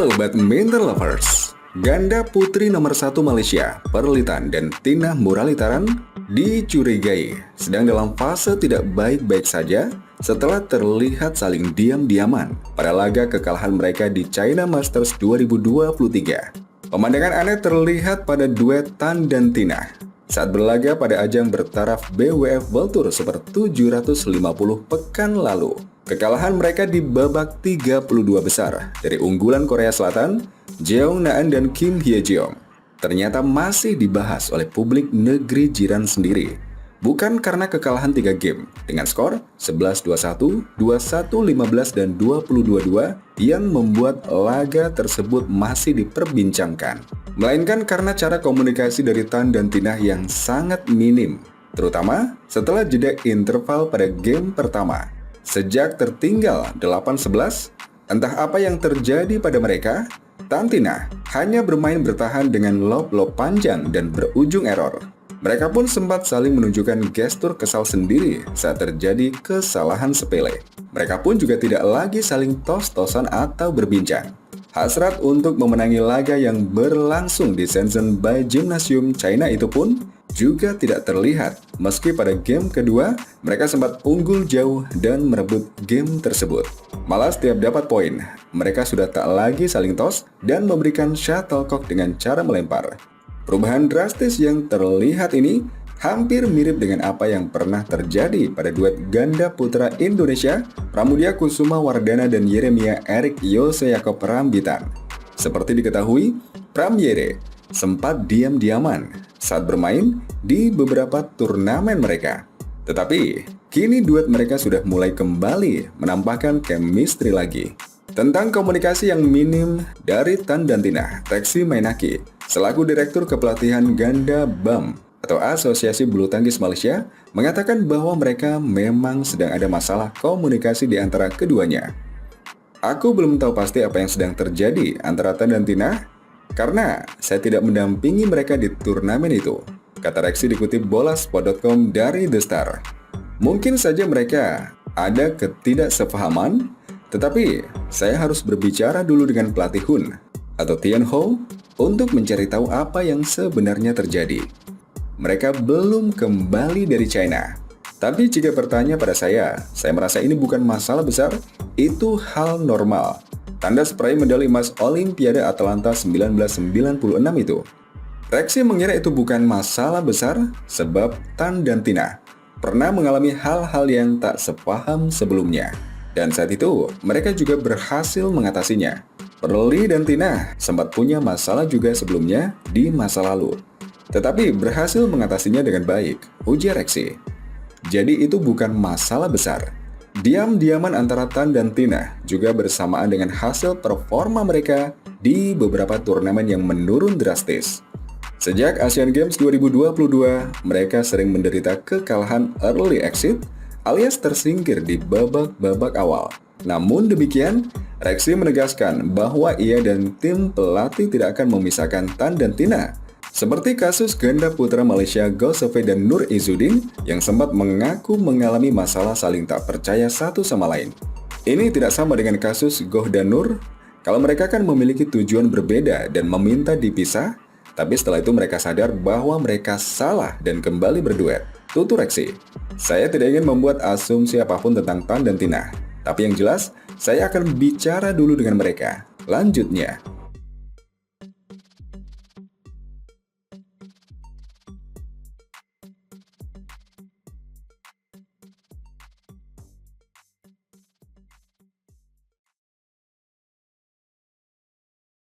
Halo badminton lovers, ganda putri nomor 1 Malaysia, Perlitan dan Tina Muralitaran dicurigai sedang dalam fase tidak baik-baik saja setelah terlihat saling diam-diaman pada laga kekalahan mereka di China Masters 2023. Pemandangan aneh terlihat pada duet Tan dan Tina saat berlaga pada ajang bertaraf BWF World Tour Super 750 pekan lalu. Kekalahan mereka di babak 32 besar dari unggulan Korea Selatan, Jeong Na-eun dan Kim Hye-jeong, ternyata masih dibahas oleh publik negeri jiran sendiri. Bukan karena kekalahan 3 game dengan skor 11-21, 21-15, dan 20-22 yang membuat laga tersebut masih diperbincangkan, melainkan karena cara komunikasi dari Tan dan Tina yang sangat minim, terutama setelah jeda interval pada game pertama. Sejak tertinggal 8-11, entah apa yang terjadi pada mereka, Tan Tina hanya bermain bertahan dengan lob-lob panjang dan berujung error. Mereka pun sempat saling menunjukkan gestur kesal sendiri saat terjadi kesalahan sepele. Mereka pun juga tidak lagi saling tos-tosan atau berbincang. Hasrat untuk memenangi laga yang berlangsung di Shenzhen Bay Gymnasium China itu pun juga tidak terlihat, meski pada game kedua mereka sempat unggul jauh dan merebut game tersebut. Malah setiap dapat poin, mereka sudah tak lagi saling tos dan memberikan shuttlecock dengan cara melempar. Perubahan drastis yang terlihat ini hampir mirip dengan apa yang pernah terjadi pada duet ganda putra Indonesia, Pramudia Kusuma Wardana dan Yeremia Erik Yose Yakob Rambitan. Seperti diketahui, Pram Yere sempat diam-diaman saat bermain di beberapa turnamen mereka. Tetapi, kini duet mereka sudah mulai kembali menampakkan chemistry lagi. Tentang komunikasi yang minim dari Tan dan Tina, Reksi Mainaki, selaku Direktur Kepelatihan Ganda BAM atau Asosiasi Bulu Tangkis Malaysia, mengatakan bahwa mereka memang sedang ada masalah komunikasi di antara keduanya. Aku belum tahu pasti apa yang sedang terjadi antara Tan dan Tina, karena saya tidak mendampingi mereka di turnamen itu, kata Reksi dikutip bolasport.com dari The Star. Mungkin saja mereka ada ketidaksepahaman, tetapi saya harus berbicara dulu dengan pelatih Hun atau Tian Ho untuk mencari tahu apa yang sebenarnya terjadi. Mereka belum kembali dari China. Tapi jika bertanya pada saya merasa ini bukan masalah besar, itu hal normal. Tanda peraih medali emas Olimpiade Atlanta 1996 itu. Reksi mengira itu bukan masalah besar sebab Tan dan Tina pernah mengalami hal-hal yang tak sepaham sebelumnya. Dan saat itu, mereka juga berhasil mengatasinya. Perli dan Tina sempat punya masalah juga sebelumnya di masa lalu, tetapi berhasil mengatasinya dengan baik, ujar Reksi. Jadi itu bukan masalah besar. Diam-diaman antara Tan dan Tina juga bersamaan dengan hasil performa mereka di beberapa turnamen yang menurun drastis. Sejak Asian Games 2022, mereka sering menderita kekalahan early exit alias tersingkir di babak-babak awal. Namun demikian, Reksi menegaskan bahwa ia dan tim pelatih tidak akan memisahkan Tan dan Tina. Seperti kasus ganda putra Malaysia Go Sofei dan Nur Izzuddin yang sempat mengaku mengalami masalah saling tak percaya satu sama lain. Ini tidak sama dengan kasus Goh dan Nur kalau mereka kan memiliki tujuan berbeda dan meminta dipisah, tapi setelah itu mereka sadar bahwa mereka salah dan kembali berduet. Tutur Reksi. Saya tidak ingin membuat asumsi apapun tentang Tan dan Tina, tapi yang jelas saya akan bicara dulu dengan mereka. Lanjutnya.